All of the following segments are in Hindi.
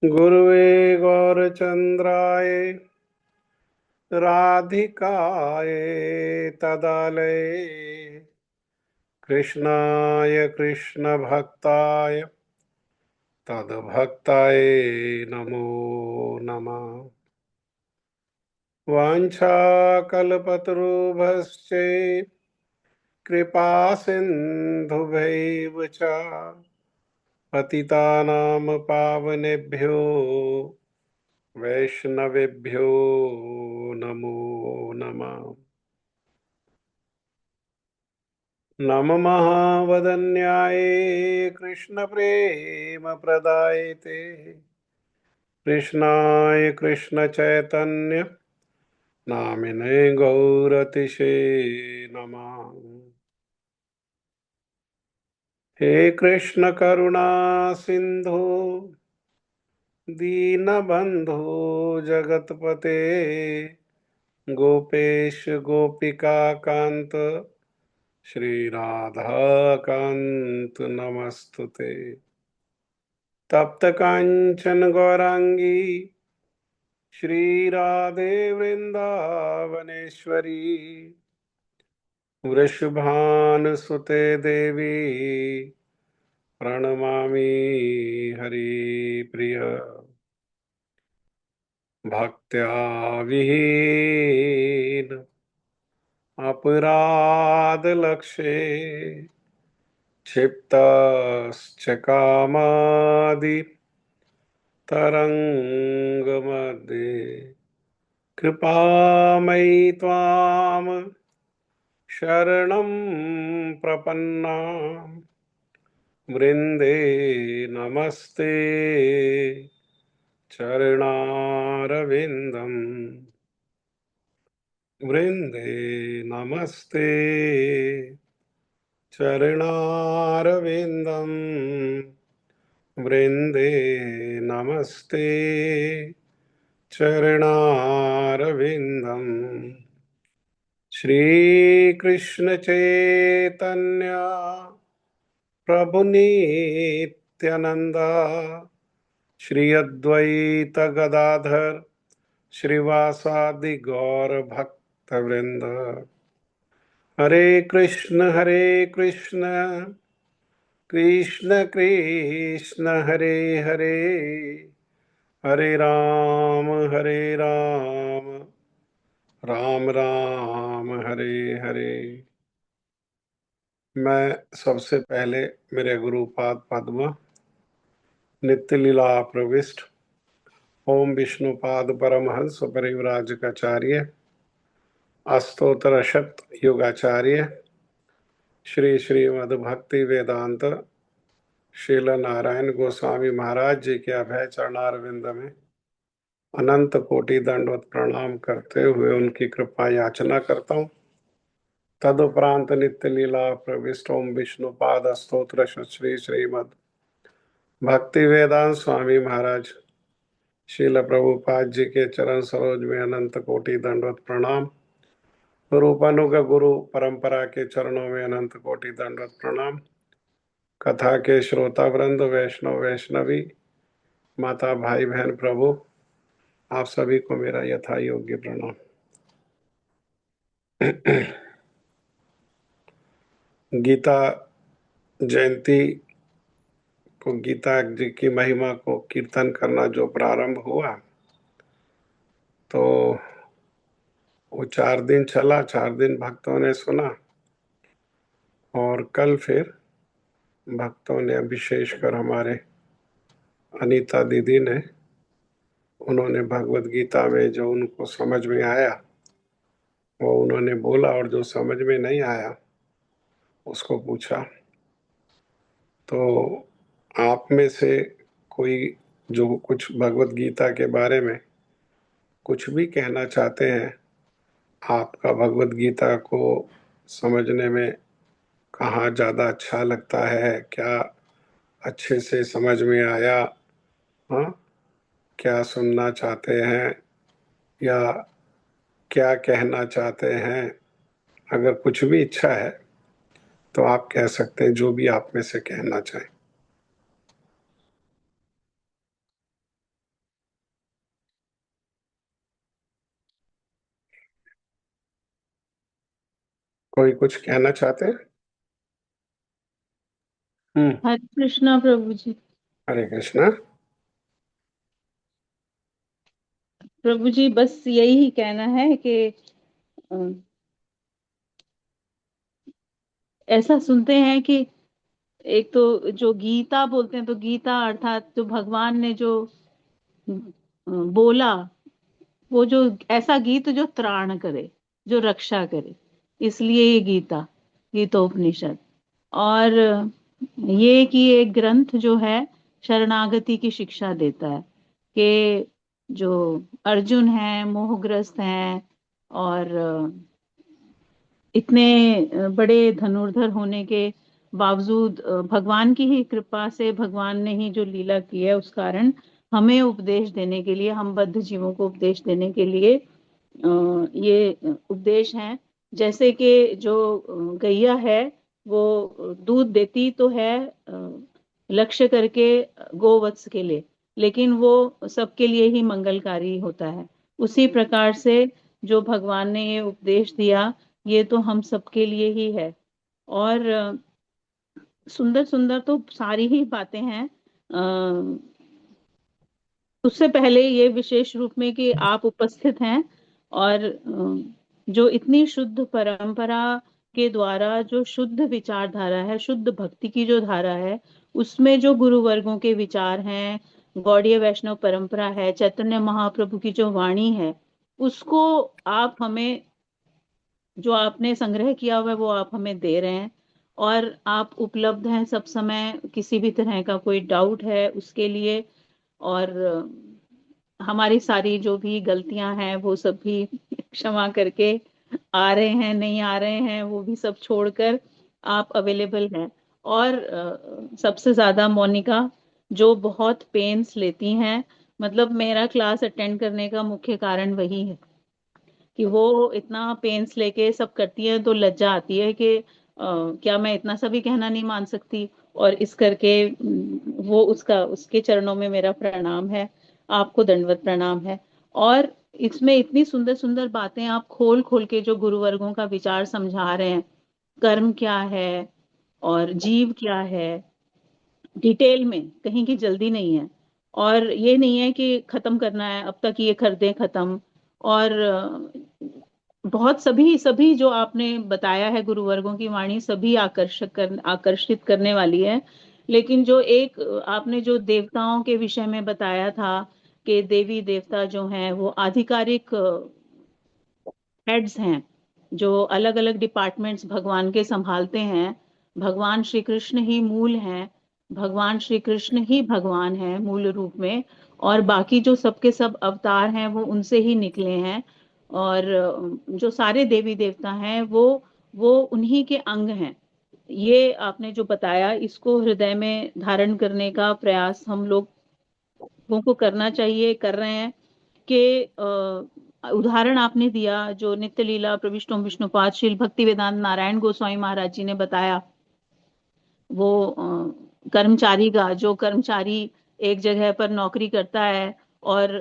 गुरुवे गौरचन्द्राय राधिकाय तदालये कृष्णाय कृष्णभक्ताय तद्भक्ताय नमो नमः। वाञ्छाकल्पतरुभ्यश्च कृपासिन्धुभ्यैव च पतितानां पावनेभ्यो वैष्णवेभ्यो नमो नमः। नमः वदन्याय कृष्णप्रेमप्रदायते कृष्णाय कृष्णचैतन्य नामिने गौरतिशे नमः। हे कृष्ण करुणा सिंधु दीनबंधु जगतपते गोपेश गोपिका कांत श्री राधा कांत नमस्तुते। तप्त कांचन गौरांगी श्री राधे वृंदावनेश्वरी वृषभानुसुते देवी प्रणमामि हरिप्रिय। भक्त्या विहीन अपराधलक्षे क्षिप्तश्च कामादि तरङ्गमध्ये कृपामयि त्वां शरणं प्रपन्ना वृन्दे नमस्ते चरणारविन्दम् वृन्दे नमस्ते चरणारविन्दम् वृन्दे नमस्ते चरणारविन्दम्। श्रीकृष्ण चैतन्य प्रभु नित्यानंद श्री अद्वैत गदाधर श्रीवासादि गौर भक्त वृंद। हरे कृष्ण कृष्ण कृष्ण हरे हरे हरे राम राम राम हरे हरे। मैं सबसे पहले मेरे गुरुपाद पद्म नित्य लीला प्रविष्ट ओम विष्णुपाद परमहंस परिव्राजकाचार्य अस्तोत्र शत योगाचार्य श्री श्रीमद् भक्ति वेदांत श्रील नारायण गोस्वामी महाराज जी के अभय चरणारविंद में अनंत कोटि दंडवत प्रणाम करते हुए उनकी कृपा याचना करता हूँ। तदुपरांत नित्य लीला प्रविष्ट ओम विष्णुपाद स्तोत्र श्री श्रीमद् भक्ति वेदांत स्वामी महाराज श्रील प्रभुपाद जी के चरण सरोज में अनंत कोटि दंडवत प्रणाम। रूपानुग गुरु परंपरा के चरणों में अनंत कोटि दंडवत प्रणाम। कथा के श्रोता वृंद वैष्णव वैष्णवी माता भाई बहन प्रभु आप सभी को मेरा यथा योग्य प्रणाम। गीता जयंती को गीता जी की महिमा को कीर्तन करना जो प्रारंभ हुआ तो वो 4 दिन चला। 4 दिन भक्तों ने सुना और कल फिर भक्तों ने विशेषकर हमारे अनीता दीदी ने उन्होंने भगवत गीता में जो उनको समझ में आया वो उन्होंने बोला और जो समझ में नहीं आया उसको पूछा। तो आप में से कोई जो कुछ भगवत गीता के बारे में कुछ भी कहना चाहते हैं, आपका भगवत गीता को समझने में कहाँ ज़्यादा अच्छा लगता है, क्या अच्छे से समझ में आया, हाँ क्या सुनना चाहते हैं या क्या कहना चाहते हैं, अगर कुछ भी इच्छा है तो आप कह सकते हैं जो भी आप में से कहना चाहें। कोई कुछ कहना चाहते हैं? हरे कृष्णा प्रभु जी। हरे कृष्णा। प्रभु जी बस यही कहना है कि अ, ऐसा सुनते हैं कि एक तो जो गीता बोलते हैं, तो गीता अर्थात जो भगवान ने जो बोला, वो जो ऐसा गीत जो त्राण करे, जो रक्षा करे, इसलिए ये गीता, गीतोपनिषद। और ये कि एक ग्रंथ जो है शरणागति की शिक्षा देता है कि जो अर्जुन है मोहग्रस्त हैं, और इतने बड़े धनुर्धर होने के बावजूद भगवान की ही कृपा से, भगवान ने ही जो लीला की है उस कारण हमें उपदेश देने के लिए, हम बद्ध जीवों को उपदेश देने के लिए ये उपदेश हैं। जैसे कि जो गैया है वो दूध देती तो है लक्ष्य करके गोवत्स के लिए, लेकिन वो सबके लिए ही मंगलकारी होता है। उसी प्रकार से जो भगवान ने ये उपदेश दिया, ये तो हम सबके लिए ही है। और सुंदर सुंदर तो सारी ही बातें हैं। उससे पहले ये विशेष रूप में कि आप उपस्थित हैं, और जो इतनी शुद्ध परंपरा के द्वारा जो शुद्ध विचारधारा है, शुद्ध भक्ति की जो धारा है, उसमें जो गुरु वर्गों के विचार हैं, गौड़ीय वैष्णव परंपरा है, चैतन्य महाप्रभु की जो वाणी है, उसको आप हमें, जो आपने संग्रह किया हुआ है वो आप हमें दे रहे हैं। और आप उपलब्ध हैं सब समय, किसी भी तरह का कोई डाउट है उसके लिए। और हमारी सारी जो भी गलतियां हैं वो सब भी क्षमा करके, आ रहे हैं नहीं आ रहे हैं वो भी सब छोड़कर आप अवेलेबल हैं। और सबसे ज्यादा मोनिका जो बहुत पेन्स लेती हैं, मतलब मेरा क्लास अटेंड करने का मुख्य कारण वही है कि वो इतना पेन्स लेके सब करती है, तो लज्जा आती है कि क्या मैं इतना सा भी कहना नहीं मान सकती। और इस करके वो उसका, उसके चरणों में मेरा प्रणाम है, आपको दंडवत प्रणाम है। और इसमें इतनी सुंदर सुंदर बातें आप खोल खोल के जो गुरु वर्गों का विचार समझा रहे हैं, कर्म क्या है और जीव क्या है, डिटेल में, कहीं की जल्दी नहीं है। और ये नहीं है कि खत्म करना है, अब तक ये कर दें खत्म। और बहुत सभी सभी जो आपने बताया है गुरुवर्गों की वाणी सभी आकर्षित करने वाली है। लेकिन जो एक आपने जो देवताओं के विषय में बताया था कि देवी देवता जो हैं वो आधिकारिक हेड्स हैं, जो अलग अलग डिपार्टमेंट्स भगवान के संभालते हैं। भगवान श्री कृष्ण ही मूल हैं, भगवान श्री कृष्ण ही भगवान हैं मूल रूप में। और बाकी जो सबके सब अवतार हैं वो उनसे ही निकले हैं। और जो सारे देवी देवता हैं वो उन्हीं के अंग हैं। ये आपने जो बताया, इसको हृदय में धारण करने का प्रयास हम लोगों को करना चाहिए, कर रहे हैं। कि उदाहरण आपने दिया जो नित्य लीला प्रविष्टोम विष्णुपाद श्रील भक्ति वेदांत नारायण गोस्वामी महाराज जी ने बताया, वो कर्मचारी का, जो कर्मचारी एक जगह पर नौकरी करता है। और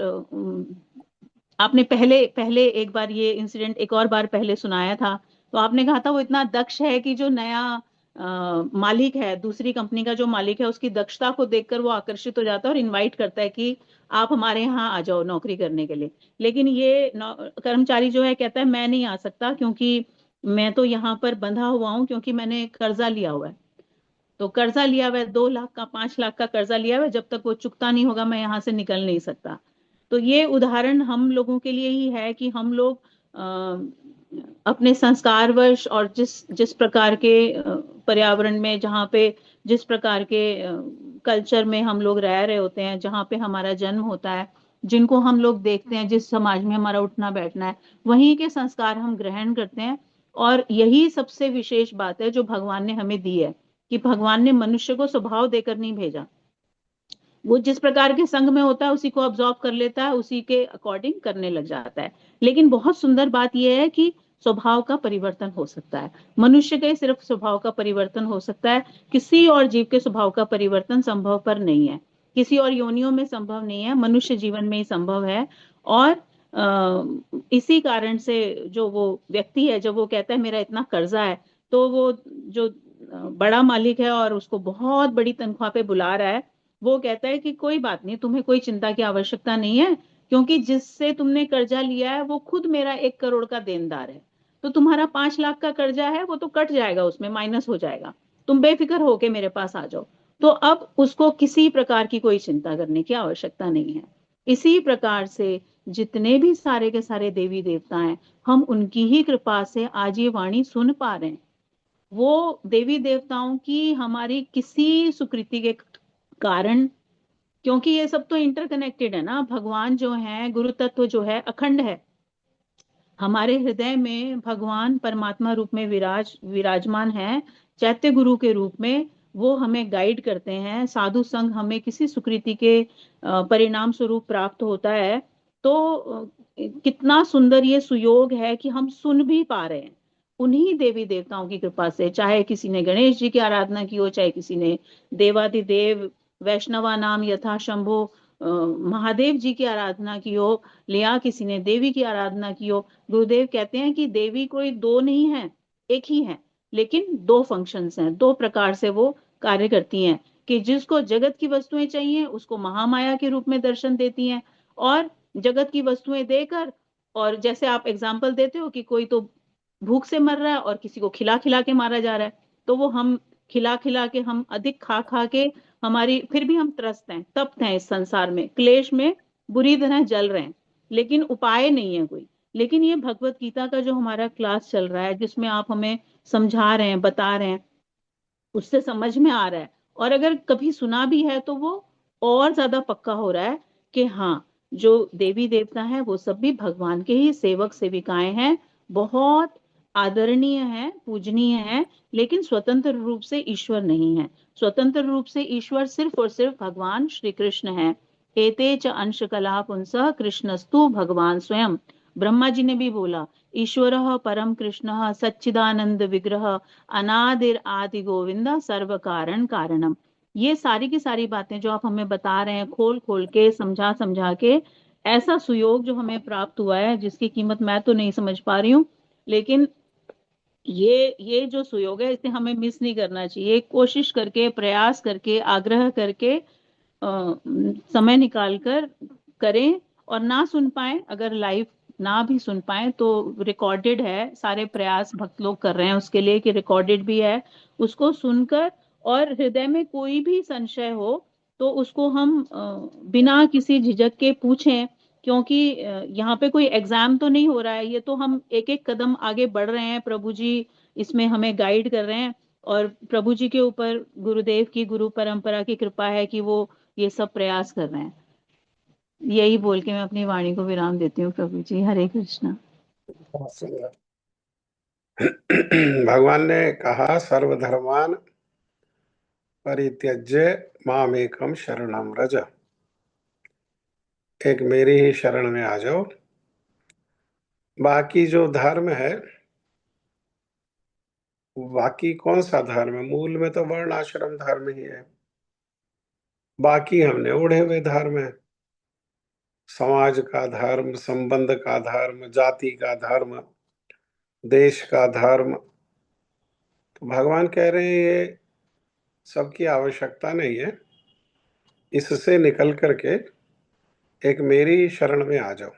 आपने पहले पहले एक बार ये इंसिडेंट एक और बार पहले सुनाया था, तो आपने कहा था वो इतना दक्ष है कि जो नया मालिक है, दूसरी कंपनी का जो मालिक है, उसकी दक्षता को देखकर वो आकर्षित हो जाता है और इनवाइट करता है कि आप हमारे यहाँ आ जाओ नौकरी करने के लिए। लेकिन ये कर्मचारी जो है कहता है मैं नहीं आ सकता, क्योंकि मैं तो यहाँ पर बंधा हुआ हूँ, क्योंकि मैंने कर्जा लिया हुआ है। तो कर्जा लिया हुआ है, 2 लाख का 5 लाख का कर्जा लिया हुआ है, जब तक वो चुकता नहीं होगा मैं यहाँ से निकल नहीं सकता। तो ये उदाहरण हम लोगों के लिए ही है कि हम लोग अपने संस्कारवश और जिस जिस प्रकार के पर्यावरण में, जहाँ पे जिस प्रकार के कल्चर में हम लोग रह रहे होते हैं, जहाँ पे हमारा जन्म होता है, जिनको हम लोग देखते हैं, जिस समाज में हमारा उठना बैठना है, वहीं के संस्कार हम ग्रहण करते हैं। और यही सबसे विशेष बात है जो भगवान ने हमें दी है, कि भगवान ने मनुष्य को स्वभाव देकर नहीं भेजा। वो जिस प्रकार के संग में होता है उसी को ऑब्जॉर्व कर लेता है, उसी के अकॉर्डिंग करने लग जाता है। लेकिन बहुत सुंदर बात यह है कि स्वभाव का परिवर्तन हो सकता है, मनुष्य के सिर्फ स्वभाव का परिवर्तन हो सकता है, किसी और जीव के स्वभाव का परिवर्तन संभव पर नहीं है, किसी और योनियों में संभव नहीं है, मनुष्य जीवन में ही संभव है। और इसी कारण से जो वो व्यक्ति है, जब वो कहता है मेरा इतना कर्जा है, तो वो जो बड़ा मालिक है और उसको बहुत बड़ी तनख्वाह पे बुला रहा है, वो कहता है कि कोई बात नहीं, तुम्हें कोई चिंता की आवश्यकता नहीं है, क्योंकि जिससे तुमने कर्जा लिया है वो खुद मेरा 1 करोड़ का देनदार है। तो तुम्हारा 5 लाख का कर्जा है, वो तो कट जाएगा, उसमें माइनस हो जाएगा, तुम बेफिक्र होके मेरे पास आ जाओ। तो अब उसको किसी प्रकार की कोई चिंता करने की आवश्यकता नहीं है। इसी प्रकार से जितने भी सारे के सारे देवी देवता हैं, हम उनकी ही कृपा से आज ये वाणी सुन पा रहे हैं। वो देवी देवताओं की हमारी किसी सुकृति के कारण, क्योंकि ये सब तो इंटरकनेक्टेड है ना, भगवान जो है, गुरु तत्व जो है अखंड है। हमारे हृदय में भगवान परमात्मा रूप में विराजमान है, चैत्य गुरु के रूप में। वो हमें गाइड करते हैं, साधु संग हमें किसी सुकृति के परिणाम स्वरूप प्राप्त होता है। तो कितना सुंदर ये सुयोग है कि हम सुन भी पा रहे हैं उन्हीं देवी देवताओं की कृपा से। चाहे किसी ने गणेश जी की आराधना की हो, चाहे किसी ने देवादिदेव वैष्णवा नाम यथा शंभो महादेव जी की आराधना की हो, लिया किसी ने देवी की आराधना की हो। गुरुदेव कहते हैं कि देवी कोई दो नहीं है, एक ही है, लेकिन दो फंक्शंस हैं, दो प्रकार से वो कार्य करती हैं। कि जिसको जगत की वस्तुएं चाहिए उसको महामाया के रूप में दर्शन देती हैं, और जगत की वस्तुएं देकर, और जैसे आप एग्जाम्पल देते हो कि कोई तो भूख से मर रहा है और किसी को खिला खिला के मारा जा रहा है, तो वो हम खिला खिला के, हम अधिक खा खा के, हमारी फिर भी हम त्रस्त हैं, तप्त हैं, इस संसार में क्लेश में बुरी तरह जल रहे हैं, लेकिन उपाय नहीं है कोई। लेकिन ये भगवत गीता का जो हमारा क्लास चल रहा है, जिसमें आप हमें समझा रहे हैं, बता रहे हैं, उससे समझ में आ रहा है, और अगर कभी सुना भी है तो वो और ज्यादा पक्का हो रहा है कि हाँ, जो देवी देवता हैं वो सब भी भगवान के ही सेवक सेविकाएं हैं, बहुत आदरणीय हैं, पूजनीय हैं, लेकिन स्वतंत्र रूप से ईश्वर नहीं है। स्वतंत्र रूप से ईश्वर सिर्फ और सिर्फ भगवान श्री कृष्ण है। एते च अंश कला पुंसः कृष्णस्तु भगवान स्वयं। ब्रह्मा जी ने भी बोला, ईश्वर परम कृष्ण सच्चिदानंद विग्रह अनादिर आदि गोविंदा सर्व कारण कारणम। ये सारी की सारी बातें जो आप हमें बता रहे हैं, खोल खोल के, समझा समझा के, ऐसा सुयोग जो हमें प्राप्त हुआ है, जिसकी कीमत मैं तो नहीं समझ पा रही हूँ, लेकिन ये जो सुयोग है इसे हमें मिस नहीं करना चाहिए। कोशिश करके, प्रयास करके, आग्रह करके, समय निकाल कर करें। और ना सुन पाए, अगर लाइव ना भी सुन पाए तो रिकॉर्डेड है, सारे प्रयास भक्त लोग कर रहे हैं उसके लिए कि रिकॉर्डेड भी है, उसको सुनकर, और हृदय में कोई भी संशय हो तो उसको हम बिना किसी झिझक के पूछें। क्योंकि यहाँ पे कोई एग्जाम तो नहीं हो रहा है, ये तो हम एक एक कदम आगे बढ़ रहे हैं, प्रभु जी इसमें हमें गाइड कर रहे हैं, और प्रभु जी के ऊपर गुरुदेव की, गुरु परंपरा की कृपा है कि वो ये सब प्रयास कर रहे हैं। यही बोल के मैं अपनी वाणी को विराम देती हूँ। प्रभु जी, हरे कृष्णा। बहुत सुंदर। भगवान ने कहा सर्वधर्मान परित्यज्य मामेकम शरणम रज। एक मेरी ही शरण में आ जाओ। बाकी जो धर्म है, बाकी कौन सा धर्म है? मूल में तो वर्ण आश्रम धर्म ही है। बाकी हमने ओढ़े हुए धर्म है, समाज का धर्म, संबंध का धर्म, जाति का धर्म, देश का धर्म। तो भगवान कह रहे हैं ये सबकी आवश्यकता नहीं है। इससे निकल करके एक मेरी शरण में आ जाओ।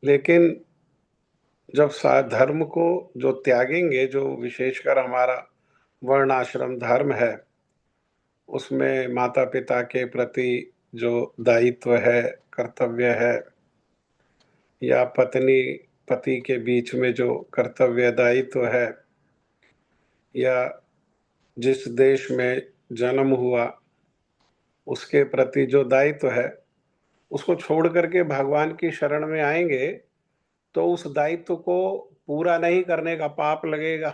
लेकिन जब धर्म को जो त्यागेंगे, जो विशेषकर हमारा वर्ण आश्रम धर्म है, उसमें माता पिता के प्रति जो दायित्व है, कर्तव्य है, या पत्नी पति के बीच में जो कर्तव्य दायित्व है, या जिस देश में जन्म हुआ उसके प्रति जो दायित्व है, उसको छोड़ करके भगवान की शरण में आएंगे तो उस दायित्व को पूरा नहीं करने का पाप लगेगा।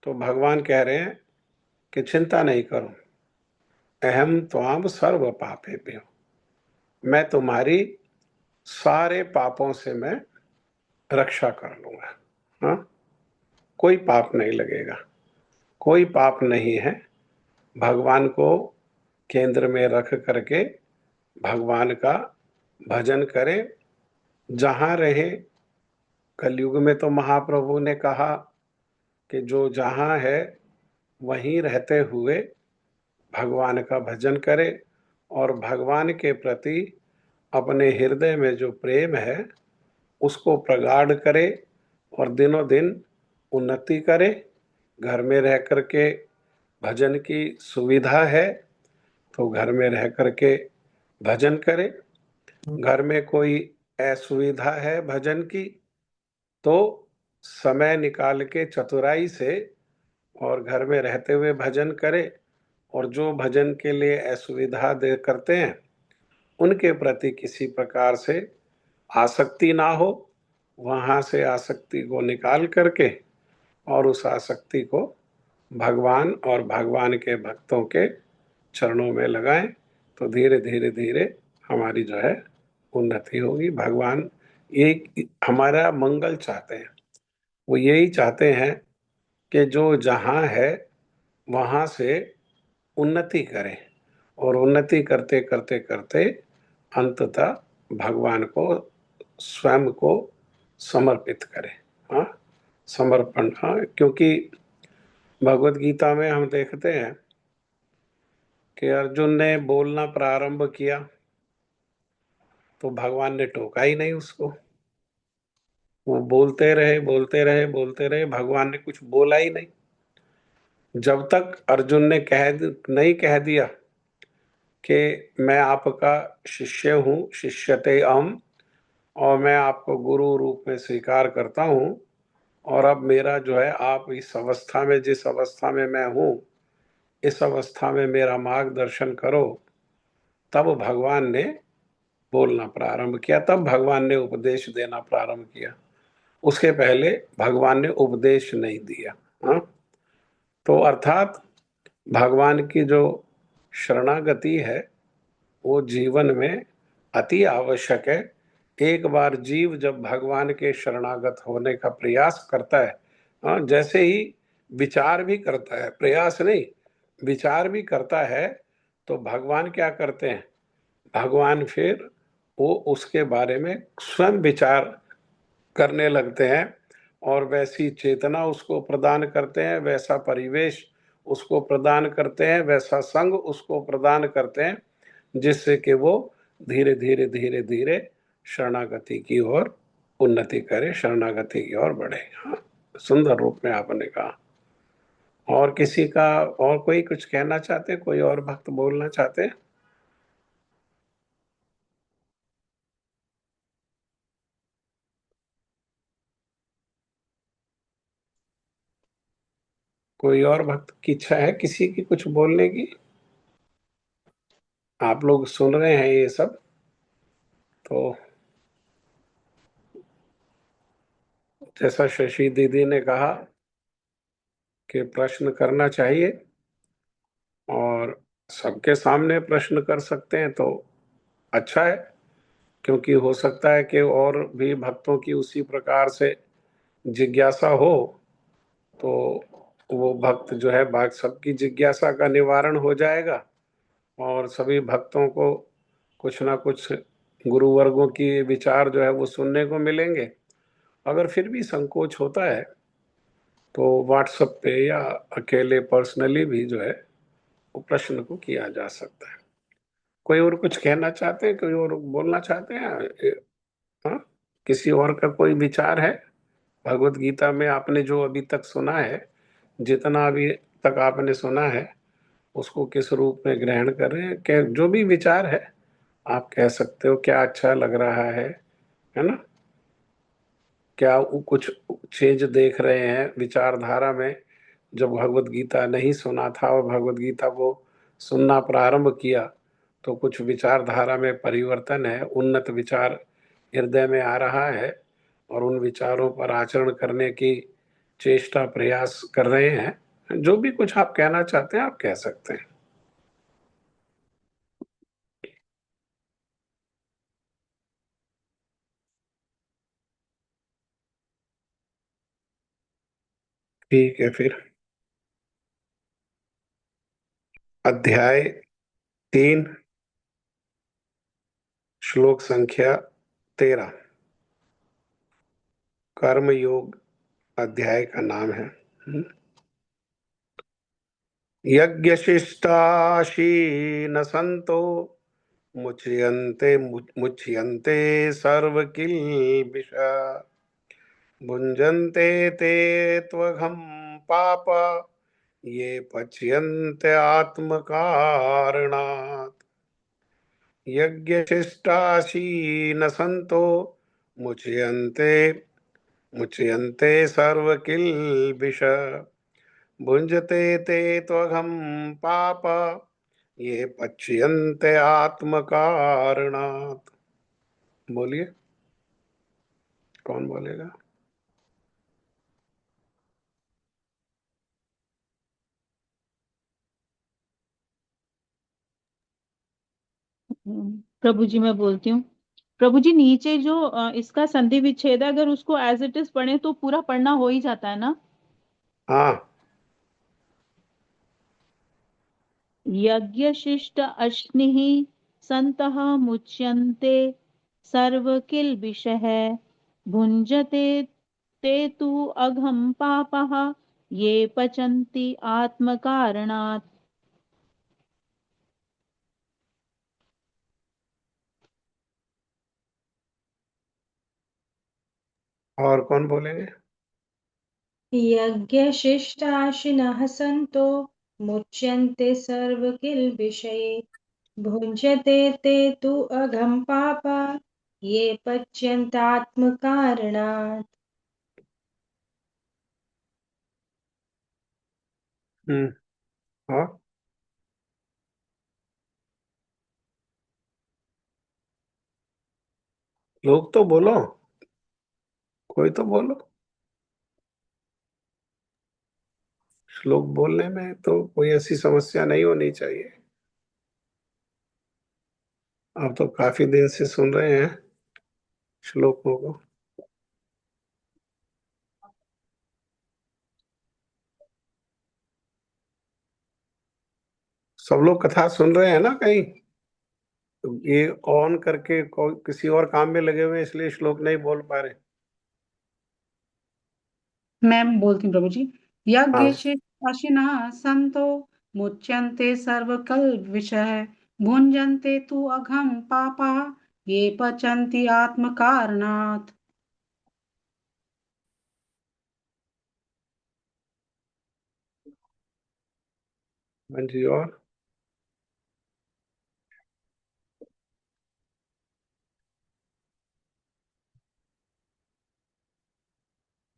तो भगवान कह रहे हैं कि चिंता नहीं करो, अहम त्वाम सर्व पापेभ्यो, मैं तुम्हारी सारे पापों से मैं रक्षा कर लूंगा। हाँ, कोई पाप नहीं लगेगा, कोई पाप नहीं है। भगवान को केंद्र में रख करके भगवान का भजन करे, जहां रहे। कलयुग में तो महाप्रभु ने कहा कि जो जहां है वहीं रहते हुए भगवान का भजन करे, और भगवान के प्रति अपने हृदय में जो प्रेम है उसको प्रगाढ़ करे, और दिनों दिन उन्नति करे। घर में रह करके भजन की सुविधा है तो घर में रह करके भजन करे। घर में कोई असुविधा है भजन की, तो समय निकाल के चतुराई से और घर में रहते हुए भजन करे। और जो भजन के लिए असुविधा दे करते हैं उनके प्रति किसी प्रकार से आसक्ति ना हो, वहां से आसक्ति को निकाल करके और उस आसक्ति को भगवान और भगवान के भक्तों के चरणों में लगाएं, तो धीरे धीरे धीरे हमारी जो है उन्नति होगी। भगवान ये हमारा मंगल चाहते हैं, वो यही चाहते हैं कि जो जहाँ है वहाँ से उन्नति करें, और उन्नति करते करते करते अंततः भगवान को स्वयं को समर्पित करें। हाँ, समर्पण। हाँ, क्योंकि भगवत गीता में हम देखते हैं कि अर्जुन ने बोलना प्रारंभ किया तो भगवान ने टोका ही नहीं उसको। वो बोलते रहे बोलते रहे बोलते रहे, भगवान ने कुछ बोला ही नहीं। जब तक अर्जुन ने नहीं कह दिया कि मैं आपका शिष्य हूँ, शिष्यते अहम्, और मैं आपको गुरु रूप में स्वीकार करता हूँ, और अब मेरा जो है आप इस अवस्था में, जिस अवस्था में मैं हूँ, इस अवस्था में मेरा मार्गदर्शन करो, तब भगवान ने बोलना प्रारंभ किया, तब भगवान ने उपदेश देना प्रारंभ किया। उसके पहले भगवान ने उपदेश नहीं दिया। हाँ, तो अर्थात भगवान की जो शरणागति है वो जीवन में अति आवश्यक है। एक बार जीव जब भगवान के शरणागत होने का प्रयास करता है, हाँ, जैसे ही विचार भी करता है, प्रयास नहीं, विचार भी करता है, तो भगवान क्या करते हैं, भगवान फिर वो उसके बारे में स्वयं विचार करने लगते हैं, और वैसी चेतना उसको प्रदान करते हैं, वैसा परिवेश उसको प्रदान करते हैं, वैसा संग उसको प्रदान करते हैं, जिससे कि वो धीरे धीरे धीरे धीरे शरणागति की ओर उन्नति करे, शरणागति की ओर बढ़े। हाँ, सुंदर रूप में आपने कहा। और किसी का, और कोई कुछ कहना चाहते, कोई और भक्त बोलना चाहते? कोई और भक्त की इच्छा है किसी की कुछ बोलने की? आप लोग सुन रहे हैं ये सब, तो जैसा शशि दीदी ने कहा कि प्रश्न करना चाहिए, और सबके सामने प्रश्न कर सकते हैं तो अच्छा है, क्योंकि हो सकता है कि और भी भक्तों की उसी प्रकार से जिज्ञासा हो, तो वो भक्त जो है बाकी सबकी जिज्ञासा का निवारण हो जाएगा, और सभी भक्तों को कुछ ना कुछ गुरु वर्गों की विचार जो है वो सुनने को मिलेंगे। अगर फिर भी संकोच होता है तो व्हाट्सएप पे या अकेले पर्सनली भी जो है वो प्रश्न को किया जा सकता है। कोई और कुछ कहना चाहते हैं, कोई और बोलना चाहते हैं? हाँ, किसी और का कोई विचार है? भगवत गीता में आपने जो अभी तक सुना है, जितना अभी तक आपने सुना है, उसको किस रूप में ग्रहण कर रहे हैं? क्या जो भी विचार है आप कह सकते हो, क्या अच्छा लग रहा है ना? क्या वो कुछ चेंज देख रहे हैं विचारधारा में? जब भगवत गीता नहीं सुना था और भगवत गीता को सुनना प्रारंभ किया, तो कुछ विचारधारा में परिवर्तन है, उन्नत विचार हृदय में आ रहा है, और उन विचारों पर आचरण करने की चेष्टा प्रयास कर रहे हैं। जो भी कुछ आप कहना चाहते हैं आप कह सकते हैं। ठीक है फिर। अध्याय 3। श्लोक संख्या 13, कर्म योग अध्याय का नाम है। यज्ञ शिष्टाशीन संतो मुच्यन्ते सर्व किल्बिषा भुञ्जन्ते ते त्वघं पाप ये पच्यन्ते आत्मकारणात्। यज्ञशिष्टाशीन संतो मुच्यन्ते मुच्यन्ते सर्व किल्बिष भुञ्जते ते त्वघं पाप ये पच्यन्ते आत्मकारणात्। बोलिए, कौन बोलेगा? प्रभु जी मैं बोलती हूँ। प्रभु जी नीचे जो इसका संधि विच्छेद है, अगर उसको एज इट इज पढ़े तो पूरा पढ़ना हो ही जाता है ना। हाँ, यज्ञ शिष्ट अश्निः सन्तः मुच्यन्ते सर्व किल्बिषः भुञ्जते ते तु अघं पापः ये पचन्ति आत्मकारणात्। और कौन बोलेंगे? यज्ञशिष्टाशिनः सन्तो मुच्यन्ते सर्वकिल्बिषये भुञ्जते ते तु अघं पापा ये पच्यन्तात्मकारणात्। हाँ, लोग तो बोलो, कोई तो बोलो। श्लोक बोलने में तो कोई ऐसी समस्या नहीं होनी चाहिए। आप तो काफी दिन से सुन रहे हैं श्लोकों को। सब लोग कथा सुन रहे हैं ना कहीं? तो ये ऑन करके किसी और काम में लगे हुए हैं, इसलिए श्लोक नहीं बोल पा रहे। मैं बोलती हूँ प्रभु जी। यज्ञ हाँ, शिष्टाशिनः सन्तो मुच्यन्ते सर्वकल्पिषः भुञ्जन्ते तु अघं पापः ये पचन्ति आत्मकारणात्। हाँ जी। और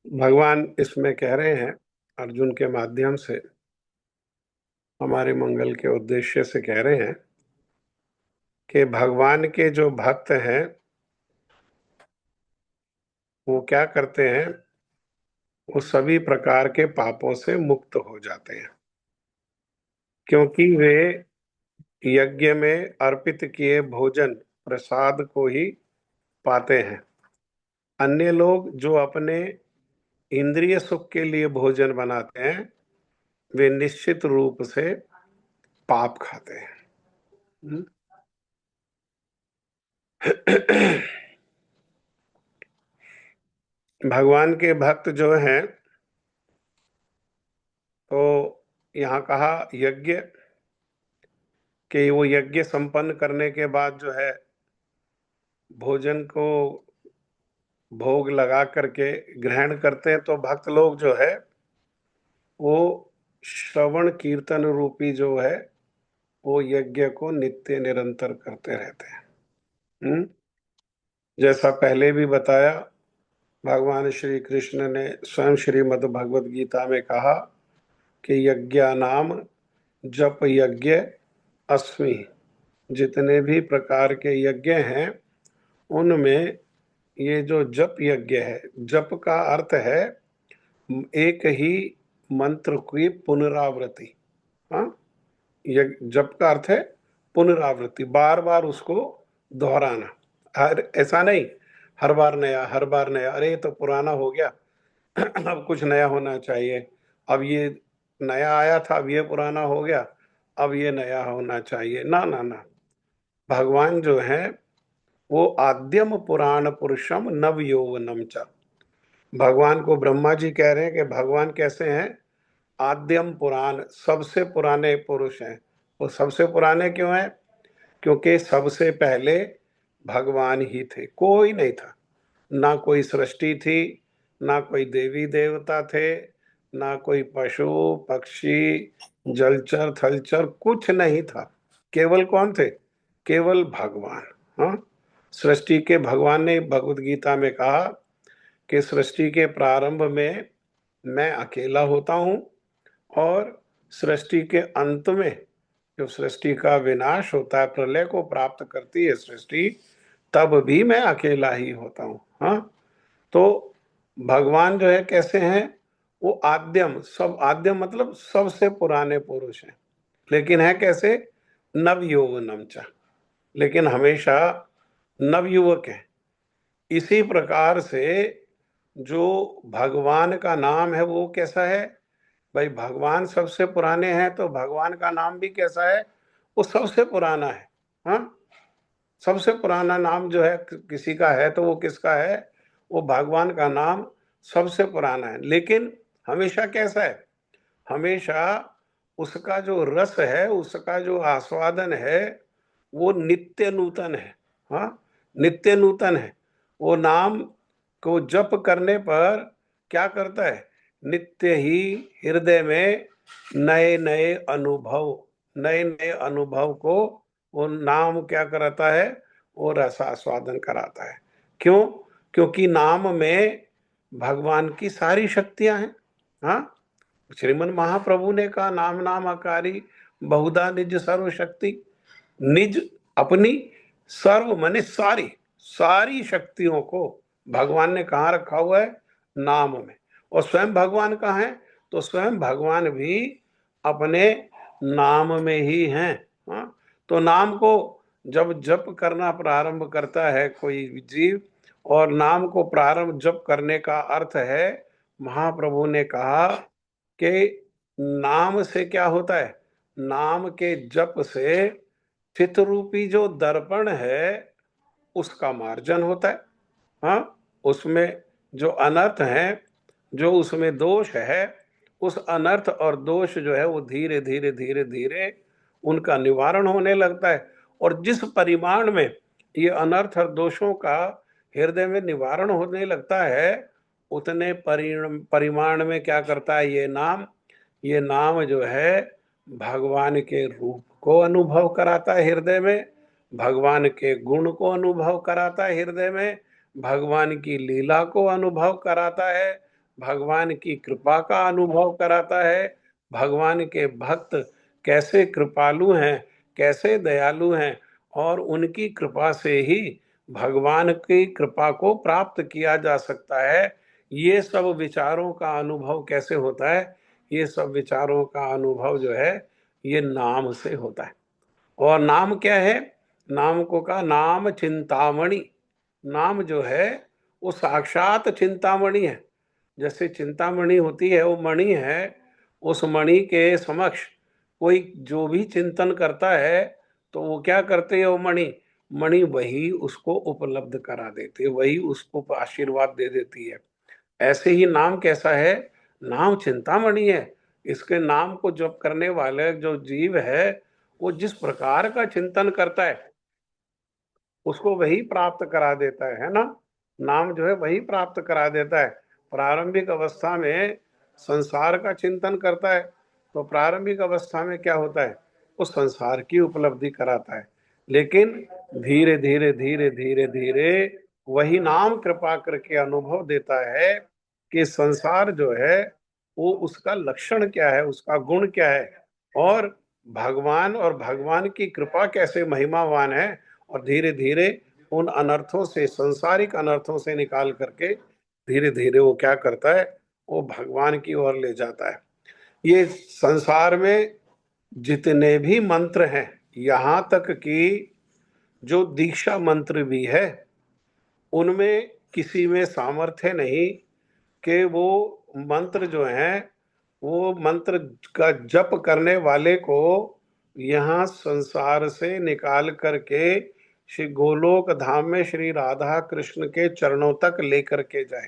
भगवान इसमें कह रहे हैं, अर्जुन के माध्यम से हमारे मंगल के उद्देश्य से कह रहे हैं कि भगवान के जो भक्त हैं वो क्या करते हैं, वो सभी प्रकार के पापों से मुक्त हो जाते हैं, क्योंकि वे यज्ञ में अर्पित किए भोजन प्रसाद को ही पाते हैं। अन्य लोग जो अपने इंद्रिय सुख के लिए भोजन बनाते हैं वे निश्चित रूप से पाप खाते हैं। भगवान के भक्त जो हैं, तो यहाँ कहा यज्ञ कि वो यज्ञ संपन्न करने के बाद जो है भोजन को भोग लगा करके ग्रहण करते हैं, तो भक्त लोग जो है वो श्रवण कीर्तन रूपी जो है वो यज्ञ को नित्य निरंतर करते रहते हैं। जैसा पहले भी बताया, भगवान श्री कृष्ण ने स्वयं श्रीमद् भगवद गीता में कहा कि यज्ञानाम जप यज्ञ अस्मि। जितने भी प्रकार के यज्ञ हैं उनमें ये जो जप यज्ञ है, जप का अर्थ है एक ही मंत्र की पुनरावृत्ति। हाँ, जप का अर्थ है पुनरावृत्ति, बार बार उसको दोहराना। हर ऐसा नहीं हर बार नया, हर बार नया, अरे ये तो पुराना हो गया अब कुछ नया होना चाहिए, अब ये नया आया था, अब ये पुराना हो गया, अब ये नया होना चाहिए। ना ना ना, भगवान जो है वो आद्यम पुराण पुरुषम नव यौवनम च। भगवान को ब्रह्मा जी कह रहे हैं कि भगवान कैसे हैं? आद्यम पुराण, सबसे पुराने पुरुष हैं। वो सबसे पुराने क्यों हैं? क्योंकि सबसे पहले भगवान ही थे, कोई नहीं था। ना कोई सृष्टि थी, ना कोई देवी देवता थे, ना कोई पशु पक्षी जलचर थलचर, कुछ नहीं था। केवल कौन थे? केवल भगवान। हाँ, सृष्टि के भगवान ने भगवत गीता में कहा कि सृष्टि के प्रारंभ में मैं अकेला होता हूं, और सृष्टि के अंत में जब सृष्टि का विनाश होता है, प्रलय को प्राप्त करती है सृष्टि, तब भी मैं अकेला ही होता हूं। हाँ, तो भगवान जो है कैसे हैं? वो आद्यम, सब आद्यम मतलब सबसे पुराने पुरुष हैं। लेकिन है कैसे? नव यौवनम च, लेकिन हमेशा नवयुवक है। इसी प्रकार से जो भगवान का नाम है वो कैसा है? भाई भगवान सबसे पुराने हैं, तो भगवान का नाम भी कैसा है? वो सबसे पुराना है। हाँ, सबसे पुराना नाम जो है किसी का है तो वो किसका है? वो भगवान का नाम सबसे पुराना है। लेकिन हमेशा कैसा है? हमेशा उसका जो रस है, उसका जो आस्वादन है, वो नित्य नूतन है। हाँ, नित्य नूतन है। वो नाम को जप करने पर क्या करता है? नित्य ही हृदय में नए नए अनुभव, नए नए अनुभव को वो नाम क्या कराता है? वो रसास्वादन कराता है। क्यों? क्योंकि नाम में भगवान की सारी शक्तियां हैं। हाँ, श्रीमन महाप्रभु ने कहा नाम नाम आकारी बहुधा निज सर्वशक्ति। निज अपनी, सर्व माने सारी, सारी शक्तियों को भगवान ने कहाँ रखा हुआ है? नाम में। और स्वयं भगवान कहाँ है? तो स्वयं भगवान भी अपने नाम में ही हैं। हाँ, तो नाम को जब जप करना प्रारंभ करता है कोई जीव, और नाम को प्रारंभ जप करने का अर्थ है, महाप्रभु ने कहा कि नाम से क्या होता है? नाम के जप से चित्त रूपी जो दर्पण है उसका मार्जन होता है। हाँ, उसमें जो अनर्थ है, जो उसमें दोष है, उस अनर्थ और दोष जो है वो धीरे धीरे धीरे धीरे उनका निवारण होने लगता है। और जिस परिमाण में ये अनर्थ और दोषों का हृदय में निवारण होने लगता है, उतने परिमाण में क्या करता है ये नाम? ये नाम जो है भगवान के रूप को अनुभव कराता है हृदय में, भगवान के गुण को अनुभव कराता है हृदय में, भगवान की लीला को अनुभव कराता है, भगवान की कृपा का अनुभव कराता है, भगवान के भक्त कैसे कृपालु हैं, कैसे दयालु हैं, और उनकी कृपा से ही भगवान की कृपा को प्राप्त किया जा सकता है। ये सब विचारों का अनुभव कैसे होता है? ये सब विचारों का अनुभव जो है ये नाम से होता है। और नाम क्या है? नाम को का नाम चिंतामणि। नाम जो है वो साक्षात चिंतामणि है। जैसे चिंतामणि होती है, वो मणि है, उस मणि के समक्ष कोई जो भी चिंतन करता है तो वो क्या करते हैं? वो मणि मणि वही उसको उपलब्ध करा देती है, वही उसको आशीर्वाद दे देती है। ऐसे ही नाम कैसा है? नाम चिंतामणि है। इसके नाम को जप करने वाले जो जीव है, वो जिस प्रकार का चिंतन करता है उसको वही प्राप्त करा देता है ना? नाम जो है वही प्राप्त करा देता है। प्रारंभिक अवस्था में संसार का चिंतन करता है, तो प्रारंभिक अवस्था में क्या होता है? उस संसार की उपलब्धि कराता है। लेकिन धीरे धीरे धीरे धीरे धीरे वही नाम कृपा करके अनुभव देता है कि संसार जो है वो उसका लक्षण क्या है, उसका गुण क्या है, और भगवान और भगवान की कृपा कैसे महिमावान है। और धीरे धीरे उन अनर्थों से, सांसारिक अनर्थों से निकाल करके धीरे धीरे वो क्या करता है? वो भगवान की ओर ले जाता है। ये संसार में जितने भी मंत्र हैं, यहाँ तक कि जो दीक्षा मंत्र भी है, उनमें किसी में सामर्थ्य नहीं कि वो मंत्र जो है, वो मंत्र का जप करने वाले को यहाँ संसार से निकाल करके श्री गोलोक धाम में श्री राधा कृष्ण के चरणों तक लेकर के जाए।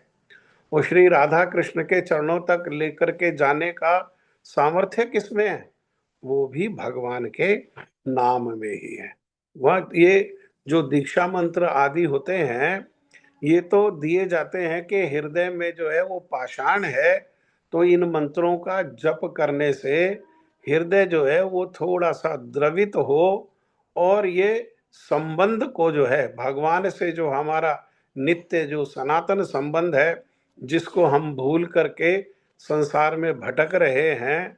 वो श्री राधा कृष्ण के चरणों तक लेकर के जाने का सामर्थ्य किसमें है? वो भी भगवान के नाम में ही है। वह ये जो दीक्षा मंत्र आदि होते हैं, ये तो दिए जाते हैं कि हृदय में जो है वो पाषाण है, तो इन मंत्रों का जप करने से हृदय जो है वो थोड़ा सा द्रवित हो, और ये संबंध को जो है भगवान से, जो हमारा नित्य जो सनातन संबंध है, जिसको हम भूल करके संसार में भटक रहे हैं,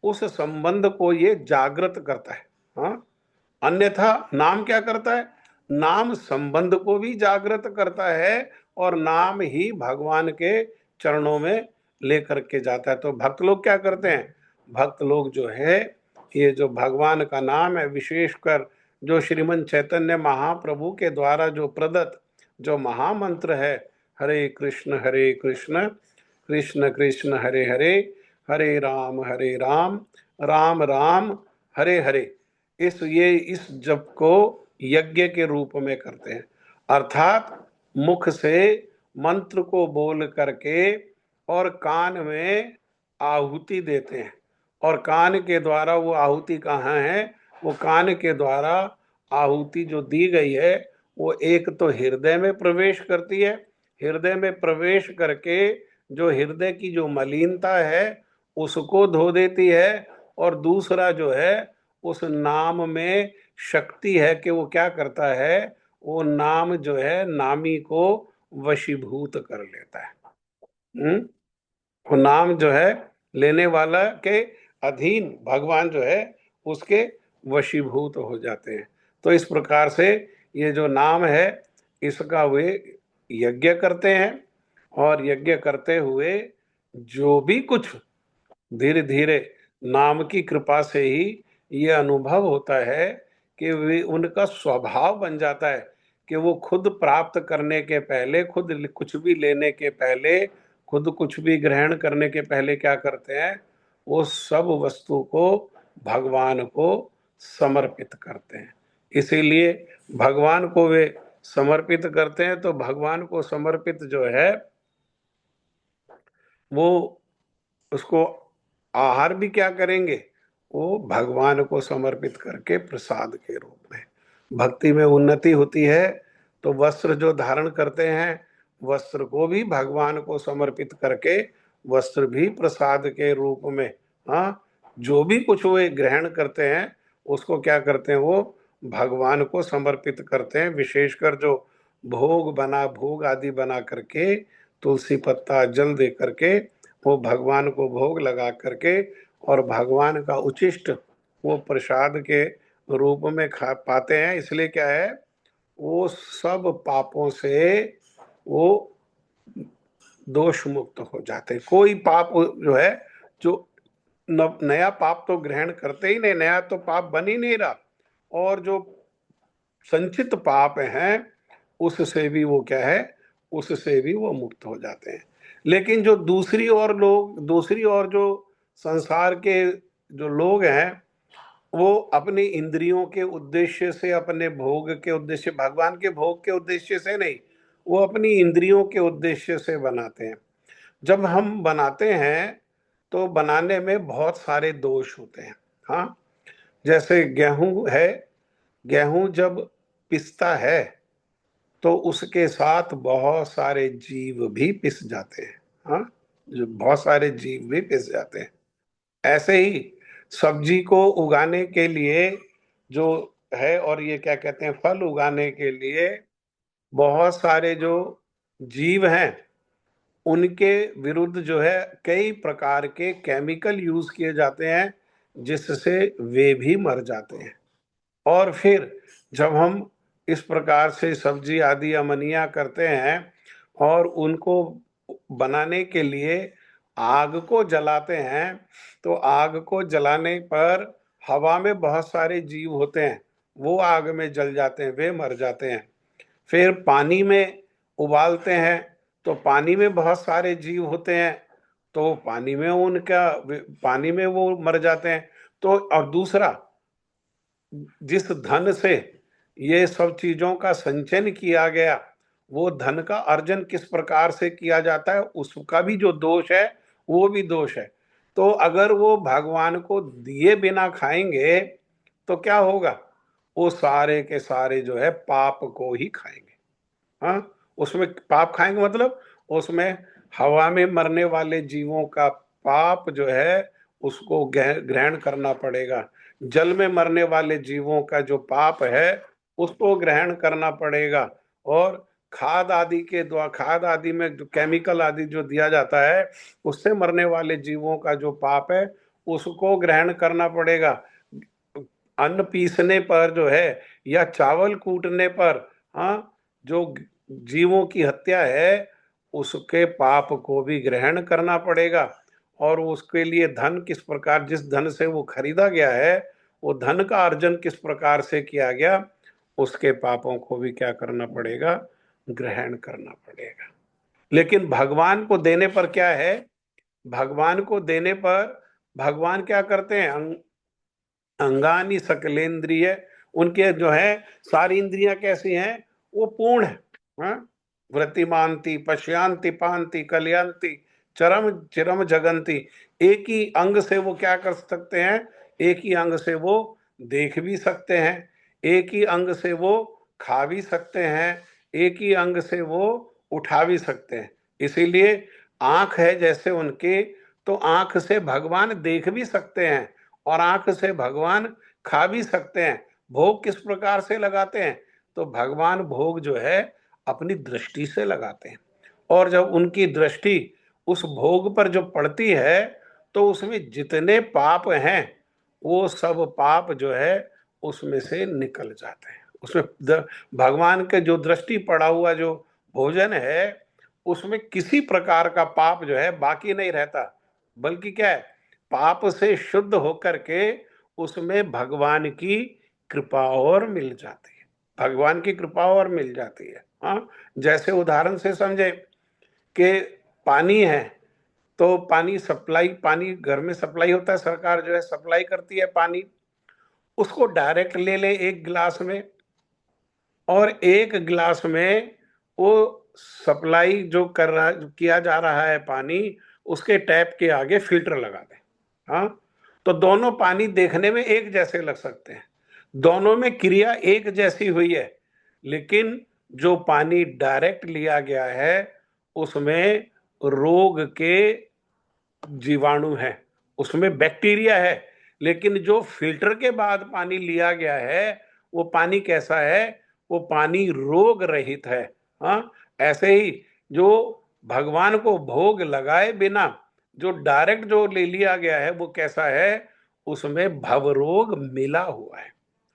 उस संबंध को ये जागृत करता है। हाँ, अन्यथा नाम क्या करता है? नाम संबंध को भी जागृत करता है, और नाम ही भगवान के चरणों में लेकर के जाता है। तो भक्त लोग क्या करते हैं? भक्त लोग जो है, ये जो भगवान का नाम है, विशेषकर जो श्रीमन चैतन्य महाप्रभु के द्वारा जो प्रदत्त जो महामंत्र है, हरे कृष्ण कृष्ण कृष्ण हरे हरे, हरे राम राम राम हरे हरे, इस जप को यज्ञ के रूप में करते हैं। अर्थात मुख से मंत्र को बोल करके और कान में आहुति देते हैं, और कान के द्वारा वो आहुति कहाँ है? वो कान के द्वारा आहुति जो दी गई है, वो एक तो हृदय में प्रवेश करती है, हृदय में प्रवेश करके जो हृदय की जो मलिनता है उसको धो देती है, और दूसरा जो है उस नाम में शक्ति है कि वो क्या करता है, वो नाम जो है नामी को वशीभूत कर लेता है। वो नाम जो है लेने वाला के अधीन भगवान जो है उसके वशीभूत हो जाते हैं। तो इस प्रकार से ये जो नाम है इसका वे यज्ञ करते हैं, और यज्ञ करते हुए जो भी कुछ धीरे धीरे नाम की कृपा से ही ये अनुभव होता है कि वे उनका स्वभाव बन जाता है कि वो खुद प्राप्त करने के पहले, खुद कुछ भी लेने के पहले, खुद कुछ भी ग्रहण करने के पहले क्या करते हैं? वो सब वस्तु को भगवान को समर्पित करते हैं। इसीलिए भगवान को वे समर्पित करते हैं। तो भगवान को समर्पित जो है वो उसको आहार भी क्या करेंगे? वो भगवान को समर्पित करके प्रसाद के रूप में। भक्ति में उन्नति होती है तो वस्त्र जो धारण करते हैं, वस्त्र को भी भगवान को समर्पित करके वस्त्र भी प्रसाद के रूप में, हाँ, जो भी कुछ वे ग्रहण करते हैं उसको क्या करते हैं? वो भगवान को समर्पित करते हैं। विशेषकर जो भोग आदि बना करके, तुलसी पत्ता जल दे करके वो भगवान को भोग लगा करके, और भगवान का उचिष्ट वो प्रसाद के रूप में खा पाते हैं। इसलिए क्या है, वो सब पापों से वो दोष मुक्त हो जाते हैं। कोई पाप जो है, जो नया पाप तो ग्रहण करते ही नहीं, नया तो पाप बन ही नहीं रहा, और जो संचित पाप हैं उससे भी वो क्या है, उससे भी वो मुक्त हो जाते हैं। लेकिन जो दूसरी ओर जो संसार के जो लोग हैं, वो अपनी इंद्रियों के उद्देश्य से, अपने भोग के उद्देश्य, भगवान के भोग के उद्देश्य से नहीं, वो अपनी इंद्रियों के उद्देश्य से बनाते हैं। जब हम बनाते हैं तो बनाने में बहुत सारे दोष होते हैं। हाँ, जैसे गेहूं है, गेहूं जब पिसता है तो उसके साथ बहुत सारे जीव भी पिस जाते हैं। हाँ, जो बहुत सारे जीव भी पिस जाते हैं। ऐसे ही सब्जी को उगाने के लिए जो है, और ये क्या कहते हैं, फल उगाने के लिए बहुत सारे जो जीव हैं उनके विरुद्ध जो है कई प्रकार के केमिकल यूज किए जाते हैं, जिससे वे भी मर जाते हैं। और फिर जब हम इस प्रकार से सब्जी आदि अमनिया करते हैं और उनको बनाने के लिए आग को जलाते हैं, तो आग को जलाने पर हवा में बहुत सारे जीव होते हैं, वो आग में जल जाते हैं, वे मर जाते हैं। फिर पानी में उबालते हैं तो पानी में बहुत सारे जीव होते हैं, तो पानी में वो मर जाते हैं। तो और दूसरा, जिस धन से ये सब चीजों का संचयन किया गया, वो धन का अर्जन किस प्रकार से किया जाता है उसका भी जो दोष है वो भी दोष है। तो अगर वो भगवान को दिए बिना खाएंगे तो क्या होगा, वो सारे के सारे जो है पाप को ही खाएंगे। हाँ, उसमें पाप खाएंगे मतलब उसमें हवा में मरने वाले जीवों का पाप जो है उसको ग्रहण करना पड़ेगा, जल में मरने वाले जीवों का जो पाप है उसको ग्रहण करना पड़ेगा, और खाद आदि के द्वारा, खाद आदि में जो केमिकल आदि जो दिया जाता है उससे मरने वाले जीवों का जो पाप है उसको ग्रहण करना पड़ेगा। अन्न पीसने पर जो है या चावल कूटने पर, हाँ, जो जीवों की हत्या है उसके पाप को भी ग्रहण करना पड़ेगा, और उसके लिए धन किस प्रकार, जिस धन से वो खरीदा गया है वो धन का अर्जन किस प्रकार से किया गया उसके पापों को भी क्या करना पड़ेगा, ग्रहण करना पड़ेगा। लेकिन भगवान को देने पर क्या है, भगवान को देने पर भगवान क्या करते हैं, अंगानी सकलेंद्रिय, उनके जो है सारी इंद्रियां कैसी हैं, वो पूर्ण है। हाँ? वृत्तिमानती पश्यांति पांति कलयांति चरम चिरम जगंती, एक ही अंग से वो क्या कर सकते हैं, एक ही अंग से वो देख भी सकते हैं, एक ही अंग से वो खा भी सकते हैं, एक ही अंग से वो उठा भी सकते हैं। इसीलिए आंख है जैसे उनके, तो आंख से भगवान देख भी सकते हैं और आंख से भगवान खा भी सकते हैं। भोग किस प्रकार से लगाते हैं, तो भगवान भोग जो है अपनी दृष्टि से लगाते हैं, और जब उनकी दृष्टि उस भोग पर जो पड़ती है तो उसमें जितने पाप हैं वो सब पाप जो है उसमें से निकल जाते हैं। उसमें भगवान के जो दृष्टि पड़ा हुआ जो भोजन है उसमें किसी प्रकार का पाप जो है बाकी नहीं रहता, बल्कि क्या है, पाप से शुद्ध होकर के उसमें भगवान की कृपा और मिल जाती है, भगवान की कृपा और मिल जाती है। हाँ, जैसे उदाहरण से समझे कि पानी है, तो पानी सप्लाई, पानी घर में सप्लाई होता है, सरकार जो है सप्लाई करती है पानी, उसको डायरेक्ट ले ले एक गिलास में, और एक गिलास में वो सप्लाई जो कर रहा किया जा रहा है पानी उसके टैप के आगे फिल्टर लगा दें। हाँ, तो दोनों पानी देखने में एक जैसे लग सकते हैं, दोनों में क्रिया एक जैसी हुई है, लेकिन जो पानी डायरेक्ट लिया गया है उसमें रोग के जीवाणु है, उसमें बैक्टीरिया है, लेकिन जो फिल्टर के बाद पानी लिया गया है वो पानी कैसा है, वो पानी रोग रहित है। हाँ, ऐसे ही जो भगवान को भोग लगाए बिना जो डायरेक्ट जो ले लिया गया है वो कैसा है, उसमें भवरोग मिला हुआ है।